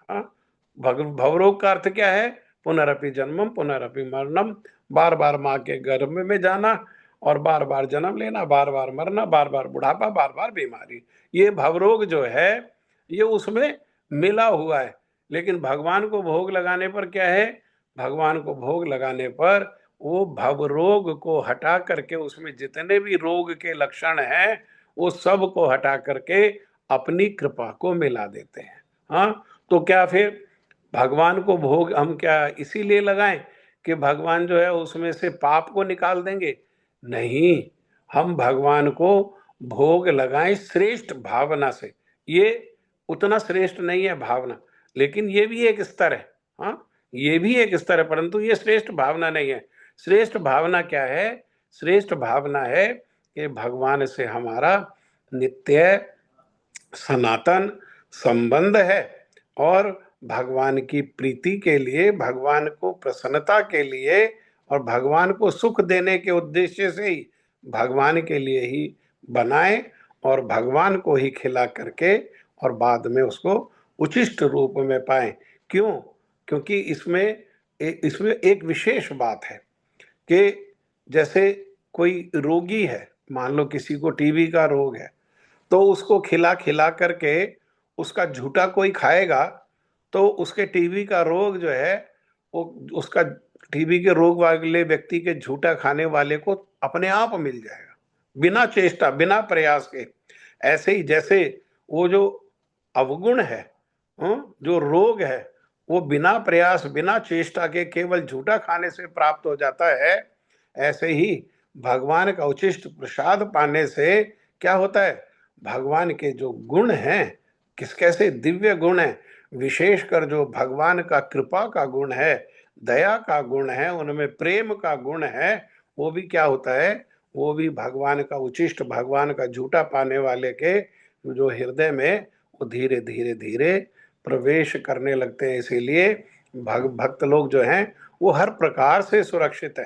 हाँ, भवरोग का अर्थ क्या है, पुनरपि जन्मम पुनरपि मरणम, बार बार माँ के गर्भ में जाना और बार बार जन्म लेना, बार बार मरना, बार बार बुढ़ापा, बार बार बीमारी, ये भवरोग जो है ये उसमें मिला हुआ है। लेकिन भगवान को भोग लगाने पर क्या है, भगवान को भोग लगाने पर वो भवरोग को हटा करके उसमें जितने भी रोग के लक्षण हैं वो सब को हटा करके अपनी कृपा को मिला देते हैं। हाँ, तो क्या फिर भगवान को भोग हम क्या इसीलिए लगाएं कि भगवान जो है उसमें से पाप को निकाल देंगे, नहीं, हम भगवान को भोग लगाएं श्रेष्ठ भावना से। ये उतना श्रेष्ठ नहीं है भावना, लेकिन ये भी एक स्तर है। हाँ, ये भी एक स्तर है, परंतु ये श्रेष्ठ भावना नहीं है। श्रेष्ठ भावना क्या है, श्रेष्ठ भावना है कि भगवान से हमारा नित्य सनातन संबंध है, और भगवान की प्रीति के लिए, भगवान को प्रसन्नता के लिए और भगवान को सुख देने के उद्देश्य से ही भगवान के लिए ही बनाए और भगवान को ही खिला करके और बाद में उसको उचिष्ट रूप में पाए। क्यों, क्योंकि इसमें एक विशेष बात है कि जैसे कोई रोगी है, मान लो किसी को टीबी का रोग है, तो उसको खिला खिला करके उसका झूठा कोई खाएगा तो उसके टीबी का रोग जो है वो उसका टीबी के रोग वाले व्यक्ति के झूठा खाने वाले को अपने आप मिल जाएगा, बिना चेष्टा बिना प्रयास के। ऐसे ही जैसे वो जो अवगुण है, जो रोग है, वो बिना प्रयास बिना चेष्टा के केवल झूठा खाने से प्राप्त हो जाता है, ऐसे ही भगवान का उचिष्ट प्रसाद पाने से क्या होता है, भगवान के जो गुण हैं, किस कैसे दिव्य गुण है, विशेषकर जो भगवान का कृपा का गुण है, दया का गुण है, उनमें प्रेम का गुण है, वो भी क्या होता है, वो भी भगवान का उचिष्ट, भगवान का झूठा पाने वाले के जो हृदय में वो धीरे धीरे धीरे प्रवेश करने लगते हैं। इसीलिए भक्त लोग जो हैं वो हर प्रकार से सुरक्षित है,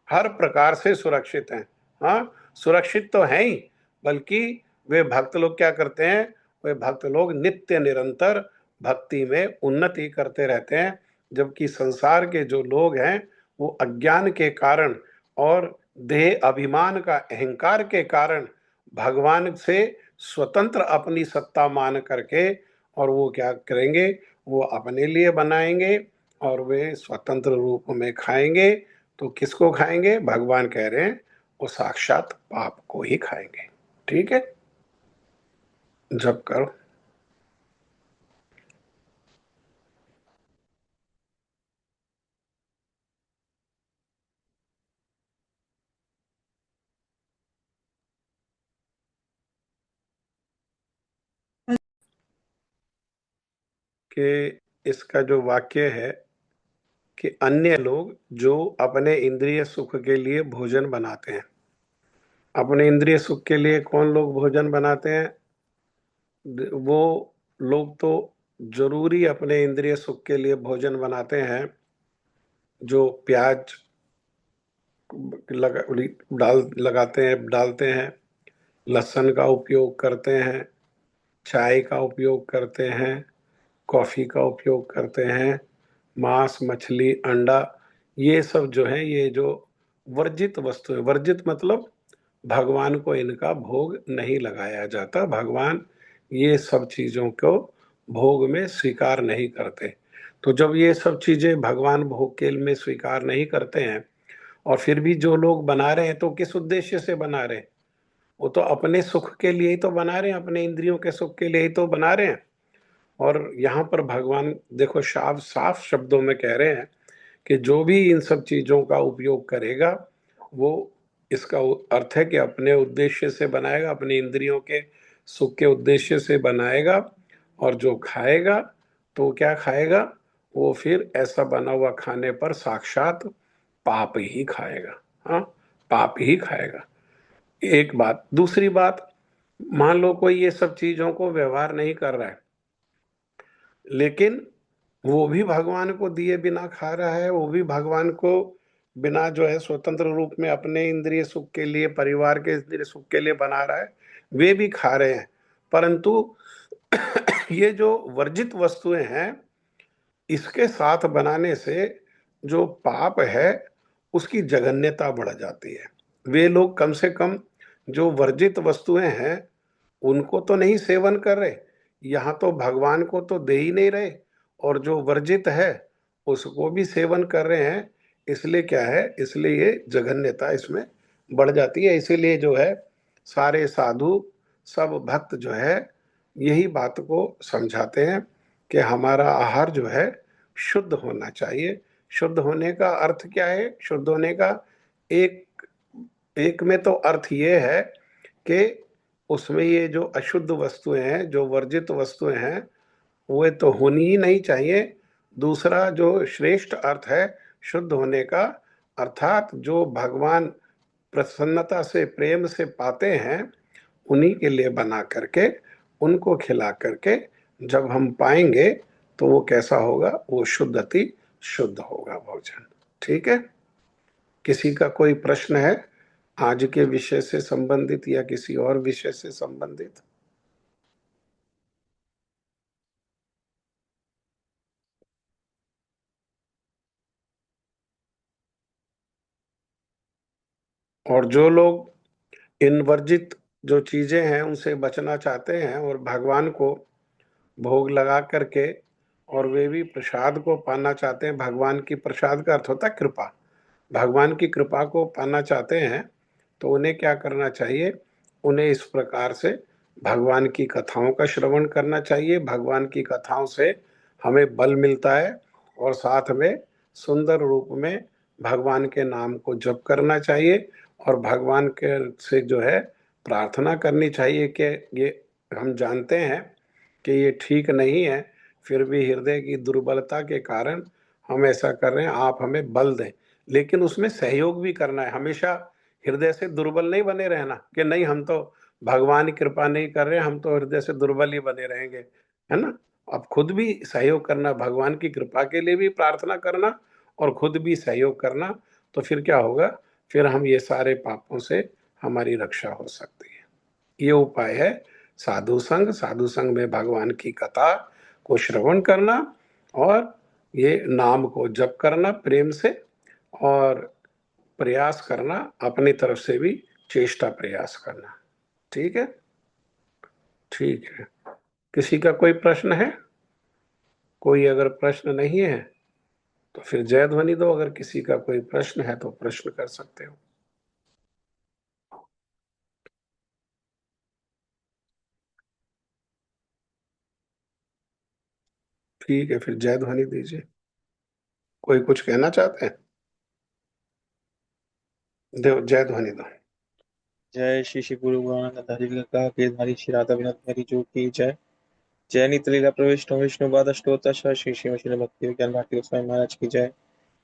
हर प्रकार से सुरक्षित हैं। हाँ, सुरक्षित तो हैं ही, बल्कि वे भक्त लोग क्या करते हैं, वे भक्त लोग नित्य निरंतर भक्ति में उन्नति करते रहते हैं। जबकि संसार के जो लोग हैं वो अज्ञान के कारण और देह अभिमान का अहंकार के कारण भगवान से स्वतंत्र अपनी सत्ता मान करके और वो क्या करेंगे, वो अपने लिए बनाएंगे और वे स्वतंत्र रूप में खाएंगे। तो किसको खाएंगे, भगवान कह रहे हैं वो साक्षात पाप को ही खाएंगे। ठीक है, जप करो। कि इसका जो वाक्य है कि अन्य लोग जो अपने इंद्रिय सुख के लिए भोजन बनाते हैं, अपने इंद्रिय सुख के लिए कौन लोग भोजन बनाते हैं, वो लोग तो जरूरी अपने इंद्रिय सुख के लिए भोजन बनाते हैं जो प्याज डालते हैं, लहसुन का उपयोग करते हैं, चाय का उपयोग करते हैं, कॉफी का उपयोग करते हैं, मांस मछली अंडा, ये सब जो है, ये जो वर्जित वस्तु है, वर्जित मतलब भगवान को इनका भोग नहीं लगाया जाता, भगवान ये सब चीजों को भोग में स्वीकार नहीं करते। तो जब ये सब चीजें भगवान भोग के में स्वीकार नहीं करते हैं और फिर भी जो लोग बना रहे हैं तो किस उद्देश्य से बना रहे हैं, वो तो अपने सुख के लिए ही तो बना रहे हैं, अपने इंद्रियों के सुख के लिए ही तो बना रहे हैं। और यहाँ पर भगवान देखो साफ साफ शब्दों में कह रहे हैं कि जो भी इन सब चीजों का उपयोग करेगा वो, इसका अर्थ है कि अपने उद्देश्य से बनाएगा, अपनी इंद्रियों के सुख के उद्देश्य से बनाएगा, और जो खाएगा तो क्या खाएगा, वो फिर ऐसा बना हुआ खाने पर साक्षात पाप ही खाएगा। हाँ, पाप ही खाएगा। एक बात, दूसरी बात, मान लो कोई ये सब चीजों को व्यवहार नहीं कर रहा है, लेकिन वो भी भगवान को दिए बिना खा रहा है, वो भी भगवान को बिना जो है स्वतंत्र रूप में अपने इंद्रिय सुख के लिए, परिवार के इंद्रिय सुख के लिए बना रहा है, वे भी खा रहे हैं। परंतु ये जो वर्जित वस्तुएं हैं, इसके साथ बनाने से जो पाप है उसकी जघन्यता बढ़ जाती है। वे लोग कम से कम जो वर्जित वस्तुएं हैं उनको तो नहीं सेवन कर रहे, यहाँ तो भगवान को तो दे ही नहीं रहे, और जो वर्जित है उसको भी सेवन कर रहे हैं। इसलिए क्या है, इसलिए ये जघन्यता इसमें बढ़ जाती है। इसीलिए जो है सारे साधु सब भक्त जो है यही बात को समझाते हैं कि हमारा आहार जो है शुद्ध होना चाहिए। शुद्ध होने का अर्थ क्या है, शुद्ध होने का एक एक में तो अर्थ ये है कि उसमें ये जो अशुद्ध वस्तुएं हैं, जो वर्जित वस्तुएं हैं, वे तो होनी ही नहीं चाहिए। दूसरा जो श्रेष्ठ अर्थ है शुद्ध होने का, अर्थात जो भगवान प्रसन्नता से प्रेम से पाते हैं उन्हीं के लिए बना करके उनको खिला करके जब हम पाएंगे तो वो कैसा होगा, वो शुद्ध अति शुद्ध होगा भोजन। ठीक है, किसी का कोई प्रश्न है आज के विषय से संबंधित या किसी और विषय से संबंधित? और जो लोग इन वर्जित जो चीजें हैं उनसे बचना चाहते हैं और भगवान को भोग लगा करके, और वे भी प्रसाद को पाना चाहते हैं, भगवान की, प्रसाद का अर्थ होता है कृपा, भगवान की कृपा को पाना चाहते हैं, तो उन्हें क्या करना चाहिए, उन्हें इस प्रकार से भगवान की कथाओं का श्रवण करना चाहिए। भगवान की कथाओं से हमें बल मिलता है और साथ में सुंदर रूप में भगवान के नाम को जप करना चाहिए और भगवान के से जो है प्रार्थना करनी चाहिए कि ये हम जानते हैं कि ये ठीक नहीं है, फिर भी हृदय की दुर्बलता के कारण हम ऐसा कर रहे हैं, आप हमें बल दें। लेकिन उसमें सहयोग भी करना है, हमेशा हृदय से दुर्बल नहीं बने रहना कि नहीं हम तो भगवान की कृपा नहीं कर रहे हैं, हम तो हृदय से दुर्बल ही बने रहेंगे, है ना। अब खुद भी सहयोग करना, भगवान की कृपा के लिए भी प्रार्थना करना और खुद भी सहयोग करना, तो फिर क्या होगा, फिर हम ये सारे पापों से हमारी रक्षा हो सकती है। ये उपाय है साधु संग। साधु संग में भगवान की कथा को श्रवण करना और ये नाम को जप करना प्रेम से, और प्रयास करना अपनी तरफ से भी, चेष्टा प्रयास करना। ठीक है, ठीक है। किसी का कोई प्रश्न है? कोई अगर प्रश्न नहीं है तो फिर जय ध्वनि दो। अगर किसी का कोई प्रश्न है तो प्रश्न कर सकते हो। ठीक है, फिर जय ध्वनि दीजिए। कोई कुछ कहना चाहते हैं? देव जय ध्वनि दो। जय श्री श्री गुरु गोरखनाथ हरि का केदारी श्री राधा विनोद हरि जो की जय। जय नित लीला प्रविष्णु विष्णु पाद अष्टोत्तर श्री श्री मशील भक्ति ज्ञान भारती गोस्वामी महाराज की जय।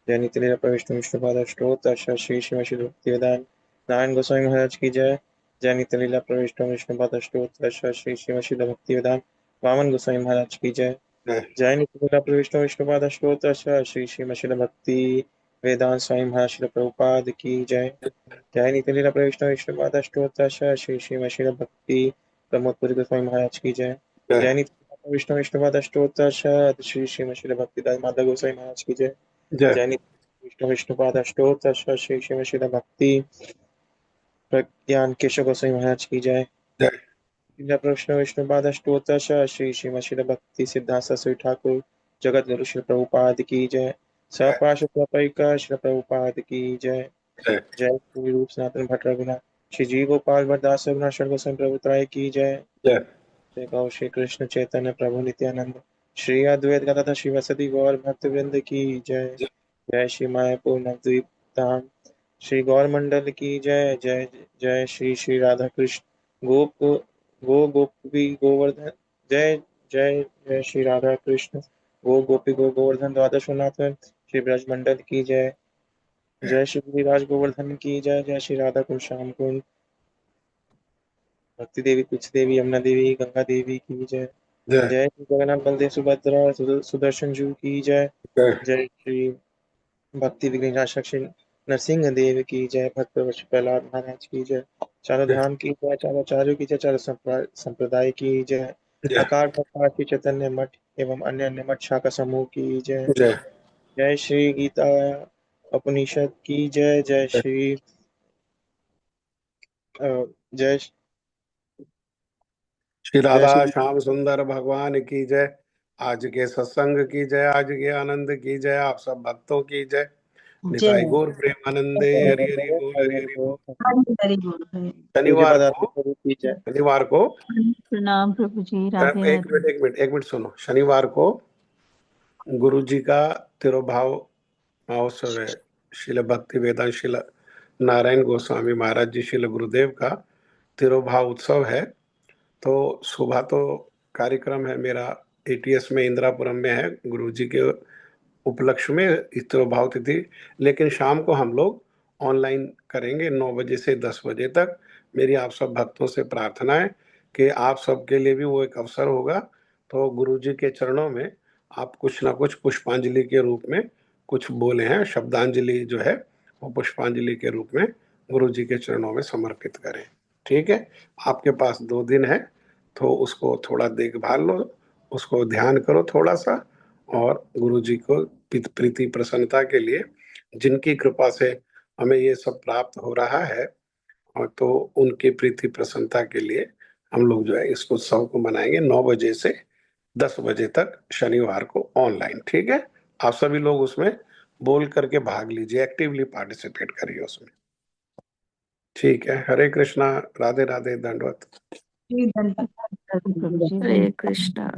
जय नित लीला प्रविष्णु विष्णु पाद अष्टोत्तर श्री श्री मशील भक्ति वेदांत नारायण गोस्वामी महाराज की जय। जय नित लीला प्रविष्णु विष्णु पाद अष्टोत्तर श्री श्री मशील भक्ति वेदांत वामन गोस्वामी महाराज की जय। जय नित लीला प्रविष्णु विष्णु पाद अष्टोत्तर श्री श्री मशील भक्ति वेदांत स्वामी महाराज श्रील प्रभुपाद की जय। जय नित लीला प्रविष्णु विष्णु पाद अष्टोत्तर श्री श्री मशील भक्ति प्रमोद पुरी गोस्वामी महाराज की जय। जय नित लीला विष्णु विष्णु पाद अष्टोत्तर श्री श्री मशील भक्ति माधव गोस्वामी महाराज की जय। जय नित विष्णु विष्णु पाद अष्टोत्तर श्री श्री मशील भक्ति प्रज्ञान केशव गोस्वामी महाराज की जय। लीला प्रविष्णु विष्णु पाद अष्टोत्तर श्री श्री मशील भक्ति सिद्धार्थ सरस्वती ठाकुर जगत गुरु श्री प्रभुपाद की जय। सपार्षद श्री प्रभुपाद की जय। जय श्री रूप सनातन भट्ट रघुनाथ श्री जी गोपाल भट्टदास रघुनाथ गोस्वामी प्रभुत्राय की जय। जय गौ श्री कृष्ण चैतन्य प्रभु नित्यानंद श्री अद्वैत गदाधर श्री वसति गौर भक्त वृंद की जय। जय श्री मायापुर नवद्वीप धाम श्री गौर मंडल की जय। जय जय श्री श्री राधा कृष्ण गोपी गोवर्धन जय। जय जय श्री राधा कृष्ण गोपी गोवर्धन द्वादशनाथन श्री ब्रज मंडल की जय। जय श्री गिरिराज गोवर्धन की जय। जय श्री राधा कुंड श्याम कुंड भक्ति देवी कुछ देवी यमुना देवी गंगा देवी की जय। जय श्री जगन्नाथ बलदेव सुभद्रा सुदर्शन जू की जय। जय श्री भक्ति विघ्न श्री नरसिंह देव की जय। भक्त प्रहलाद महाराज की जय। चारों धाम की जय, चारों आचार्यों की जय, चारों संप्रदाय की जय। अकाल प्रकाश श्री चैतन्य मठ एवं अन्य अन्य मठ शाखा समूह की जय। जय श्री गीता उपनिषद की जय। जय श्री जय श्री राधा श्याम सुंदर भगवान की जय। आज के सत्संग की जय, आज के आनंद की जय, आप सब भक्तों की जय। निताई गौर प्रेमानंदे हरि हरि बोल, हरि हरि बोल। शनिवार को प्रणाम प्रभु जी। राधे एक मिनट सुनो। शनिवार को गुरु जी का तिरुभाव महोत्सव है। श्रील भक्ति वेदांत श्रील नारायण गोस्वामी महाराज जी श्रील गुरुदेव का तिरुभाव उत्सव है। तो सुबह तो कार्यक्रम है मेरा एटीएस में इंदिरापुरम में है, गुरुजी के उपलक्ष्य में तिरुभाव तिथि। लेकिन शाम को हम लोग ऑनलाइन करेंगे 9 बजे से 10 बजे तक। मेरी आप सब भक्तों से प्रार्थना है कि आप सबके लिए भी वो एक अवसर होगा, तो गुरुजी के चरणों में आप कुछ ना कुछ पुष्पांजलि के रूप में कुछ बोले हैं, शब्दांजलि जो है वो पुष्पांजलि के रूप में गुरुजी के चरणों में समर्पित करें। ठीक है, आपके पास 2 दिन है तो उसको थोड़ा देखभाल लो, उसको ध्यान करो थोड़ा सा, और गुरुजी को प्रीति प्रसन्नता के लिए, जिनकी कृपा से हमें ये सब प्राप्त हो रहा है, और तो उनकी प्रीति प्रसन्नता के लिए हम लोग जो है इस उत्सव को मनाएंगे 9 बजे से 10 बजे तक शनिवार को ऑनलाइन। ठीक है, आप सभी लोग उसमें बोल करके भाग लीजिए, एक्टिवली पार्टिसिपेट करिए उसमें। ठीक है, हरे कृष्णा, राधे राधे, दंडवत। हरे कृष्णा।